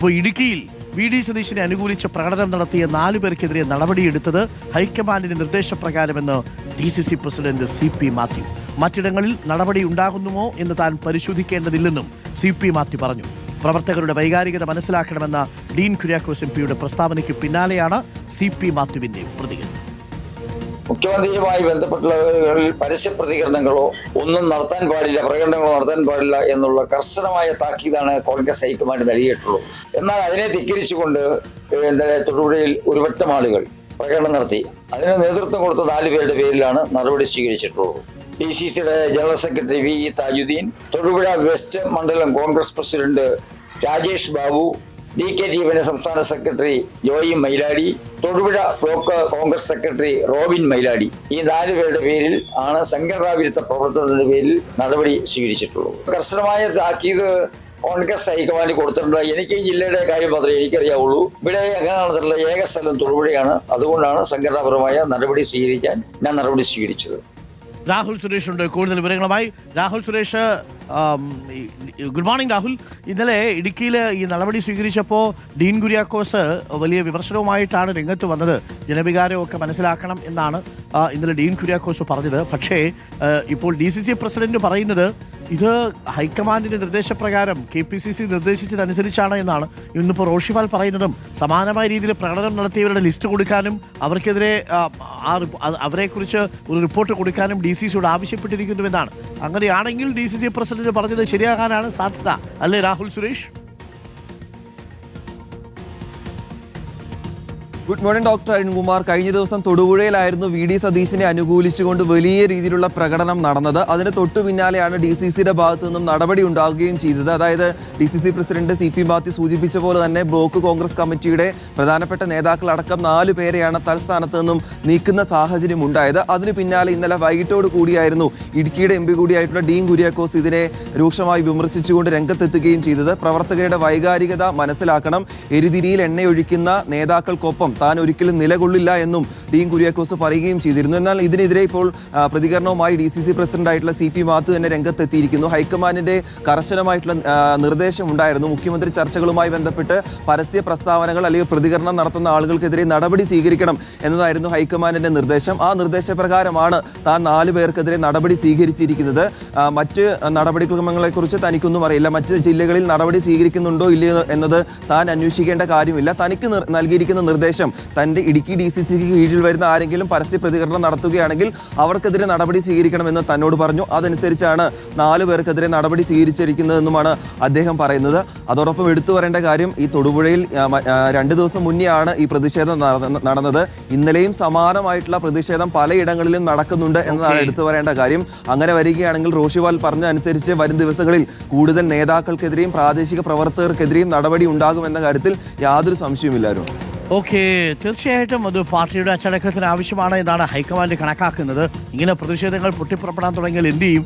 ഇപ്പോൾ ഇടുക്കിയിൽ V D സതീശനെ അനുകൂലിച്ച് പ്രകടനം നടത്തിയ 4 പേർക്കെതിരെ നടപടിയെടുത്തത് ഹൈക്കമാൻഡിന്റെ നിർദ്ദേശപ്രകാരമെന്ന് DCC പ്രസിഡന്റ് CP മാത്യു. മറ്റിടങ്ങളിൽ നടപടി ഉണ്ടാകുന്നുമോ എന്ന് താൻ പരിശോധിക്കേണ്ടതില്ലെന്നും CP മാത്യു പറഞ്ഞു. പ്രവർത്തകരുടെ വൈകാരികത മനസ്സിലാക്കണമെന്ന ഡീൻ കുര്യാക്കോസ് MP-യുടെ പ്രസ്താവനയ്ക്ക് പിന്നാലെയാണ് CP മാത്യുവിന്റെ പ്രതികരണം. മുഖ്യമന്ത്രിയുമായി ബന്ധപ്പെട്ടുള്ളവരിൽ പരസ്യ പ്രതികരണങ്ങളോ ഒന്നും നടത്താൻ പാടില്ല, പ്രകടനങ്ങളോ നടത്താൻ പാടില്ല എന്നുള്ള കർശനമായ താക്കീതാണ് കോൺഗ്രസ് ഹൈക്കമാൻഡ് നൽകിയിട്ടുള്ളൂ. എന്നാൽ അതിനെ ധിക്കരിച്ചുകൊണ്ട് തൊടുപുഴയിൽ ഒരുവട്ടം ആളുകൾ പ്രകടനം നടത്തി. അതിന് നേതൃത്വം കൊടുത്ത 4 പേരുടെ പേരിലാണ് നടപടി സ്വീകരിച്ചിട്ടുള്ളത്. DCCയുടെ general secretary VE Thajudheen, Thodupuzha west മണ്ഡലം കോൺഗ്രസ് പ്രസിഡന്റ് രാജേഷ് ബാബു, DKTF സംസ്ഥാന secretary Joy Mailadi, Thodupuzha block Congress secretary Robin Mailadi, ഈ 4 പേരുടെ പേരിൽ ആണ് സംഘടനാ വിരുദ്ധ പ്രവർത്തനത്തിന്റെ പേരിൽ നടപടി സ്വീകരിച്ചിട്ടുള്ളത്. കർശനമായ താക്കീത് കോൺഗ്രസ് ഹൈക്കമാൻഡ് കൊടുത്തിട്ടുണ്ട്. എനിക്ക് ഈ ജില്ലയുടെ കാര്യം മാത്രമേ എനിക്കറിയാവുള്ളൂ. ഇവിടെ അങ്ങനെ നടന്നിട്ടുള്ള ഏക സ്ഥലം തൊടുപുഴയാണ്. അതുകൊണ്ടാണ് സംഘടനാപരമായ നടപടി സ്വീകരിക്കാൻ ഞാൻ നടപടി സ്വീകരിച്ചത്. രാഹുൽ സുരേഷ് ഉണ്ട് കൂടുതൽ വിവരങ്ങളുമായി. Rahul Suresh, good morning Rahul. ഇന്നലെ ഇടുക്കിയിൽ ഈ നടപടി സ്വീകരിച്ചപ്പോൾ ഡീൻ കുര്യാക്കോസ് വലിയ വിമർശനവുമായിട്ടാണ് രംഗത്ത് വന്നത്. ജനവികാരമൊക്കെ മനസ്സിലാക്കണം എന്നാണ് ഇന്നലെ ഡീൻ കുര്യാക്കോസ് പറഞ്ഞത്. പക്ഷേ ഇപ്പോൾ DCC പ്രസിഡന്റ് പറയുന്നത് ഇത് ഹൈക്കമാൻഡിന്റെ നിർദ്ദേശപ്രകാരം KPCC നിർദ്ദേശിച്ചതനുസരിച്ചാണ് എന്നാണ്. ഇന്നിപ്പോൾ റോഷിപാൽ പറയുന്നതും സമാനമായ രീതിയിൽ പ്രകടനം നടത്തിയവരുടെ ലിസ്റ്റ് കൊടുക്കാനും അവർക്കെതിരെ അവരെക്കുറിച്ച് ഒരു റിപ്പോർട്ട് കൊടുക്കാനും DCCയോട് ആവശ്യപ്പെട്ടിരിക്കുന്നുവെന്നാണ്. അങ്ങനെയാണെങ്കിൽ DCC പ്രസിഡന്റ് പറഞ്ഞത് ശരിയാകാനാണ് സാധ്യത, അല്ലേ Rahul Suresh? Good morning doctor Arunkumar. കഴിഞ്ഞ ദിവസം തൊടുപുഴയിലായിരുന്നു VD സതീശനെ അനുകൂലിച്ചുകൊണ്ട് വലിയ രീതിയിലുള്ള പ്രകടനം നടന്നത്. അതിന് തൊട്ടു പിന്നാലെയാണ് DCCയുടെ ഭാഗത്തു നിന്നും നടപടി ഉണ്ടാകുകയും ചെയ്തത്. അതായത് DCC പ്രസിഡന്റ് CP മാത്യു സൂചിപ്പിച്ച പോലെ തന്നെ ബ്ലോക്ക് കോൺഗ്രസ് കമ്മിറ്റിയുടെ പ്രധാനപ്പെട്ട നേതാക്കളടക്കം 4 പേരെയാണ് തൽസ്ഥാനത്ത് നിന്നും നീക്കുന്ന സാഹചര്യം ഉണ്ടായത്. അതിന് പിന്നാലെ ഇന്നലെ വൈകിട്ടോട് കൂടിയായിരുന്നു ഇടുക്കിയുടെ MP കൂടിയായിട്ടുള്ള ഡീൻ കുര്യാക്കോസ് ഇതിനെ രൂക്ഷമായി വിമർശിച്ചുകൊണ്ട് രംഗത്തെത്തുകയും ചെയ്തത്. പ്രവർത്തകരുടെ വൈകാരികത മനസ്സിലാക്കണം, എരിതിരിയിൽ എണ്ണയൊഴിക്കുന്ന നേതാക്കൾക്കൊപ്പം താൻ ഒരിക്കലും നിലകൊള്ളില്ല എന്നും ഡീൻ കുര്യാക്കോസ് പറയുകയും ചെയ്തിരുന്നു. എന്നാൽ ഇതിനെതിരെ ഇപ്പോൾ പ്രതികരണവുമായി DCC പ്രസിഡന്റായിട്ടുള്ള CP മാത്യു തന്നെ രംഗത്തെത്തിയിരിക്കുന്നു. ഹൈക്കമാൻഡിന്റെ കർശനമായിട്ടുള്ള നിർദ്ദേശം ഉണ്ടായിരുന്നു. മുഖ്യമന്ത്രി ചർച്ചകളുമായി ബന്ധപ്പെട്ട് പരസ്യ പ്രസ്താവനകൾ അല്ലെങ്കിൽ പ്രതികരണം നടത്തുന്ന ആളുകൾക്കെതിരെ നടപടി സ്വീകരിക്കണം എന്നതായിരുന്നു ഹൈക്കമാൻഡിന്റെ നിർദ്ദേശം. ആ നിർദ്ദേശപ്രകാരമാണ് താൻ 4 പേർക്കെതിരെ നടപടി സ്വീകരിച്ചിരിക്കുന്നത്. മറ്റ് നടപടിക്രമങ്ങളെക്കുറിച്ച് തനിക്കൊന്നും അറിയില്ല. മറ്റ് ജില്ലകളിൽ നടപടി സ്വീകരിക്കുന്നുണ്ടോ ഇല്ലയോ എന്നത് താൻ അന്വേഷിക്കേണ്ട കാര്യമില്ല. തനിക്ക് നൽകിയിരിക്കുന്ന നിർദ്ദേശം തന്റെ ഇടുക്കി DCCക്ക് കീഴിൽ വരുന്ന ആരെങ്കിലും പരസ്യ പ്രതികരണം നടത്തുകയാണെങ്കിൽ അവർക്കെതിരെ നടപടി സ്വീകരിക്കണമെന്ന് തന്നോട് പറഞ്ഞു. അതനുസരിച്ചാണ് 4 പേർക്കെതിരെ നടപടി സ്വീകരിച്ചിരിക്കുന്നതെന്നുമാണ് അദ്ദേഹം പറയുന്നത്. അതോടൊപ്പം എടുത്തു പറയേണ്ട കാര്യം, ഈ തൊടുപുഴയിൽ 2 ദിവസം മുന്നെയാണ് ഈ പ്രതിഷേധം നടന്നത്. ഇന്നലെയും സമാനമായിട്ടുള്ള പ്രതിഷേധം പലയിടങ്ങളിലും നടക്കുന്നുണ്ട് എന്നതാണ് എടുത്തു പറയേണ്ട കാര്യം. അങ്ങനെ വരികയാണെങ്കിൽ റോഷിപാൽ പറഞ്ഞ അനുസരിച്ച് വരും ദിവസങ്ങളിൽ കൂടുതൽ നേതാക്കൾക്കെതിരെയും പ്രാദേശിക പ്രവർത്തകർക്കെതിരെയും നടപടി ഉണ്ടാകുമെന്ന കാര്യത്തിൽ യാതൊരു സംശയവുമില്ലായിരുന്നു. ഓക്കെ, തീർച്ചയായിട്ടും അത് പാർട്ടിയുടെ അച്ചടക്കത്തിന് ആവശ്യമാണ് എന്നാണ് ഹൈക്കമാൻഡ് കണക്കാക്കുന്നത്. ഇങ്ങനെ പ്രതിഷേധങ്ങൾ പൊട്ടിപ്പുറപ്പെടാൻ തുടങ്ങിയാൽ എന്ത് ചെയ്യും?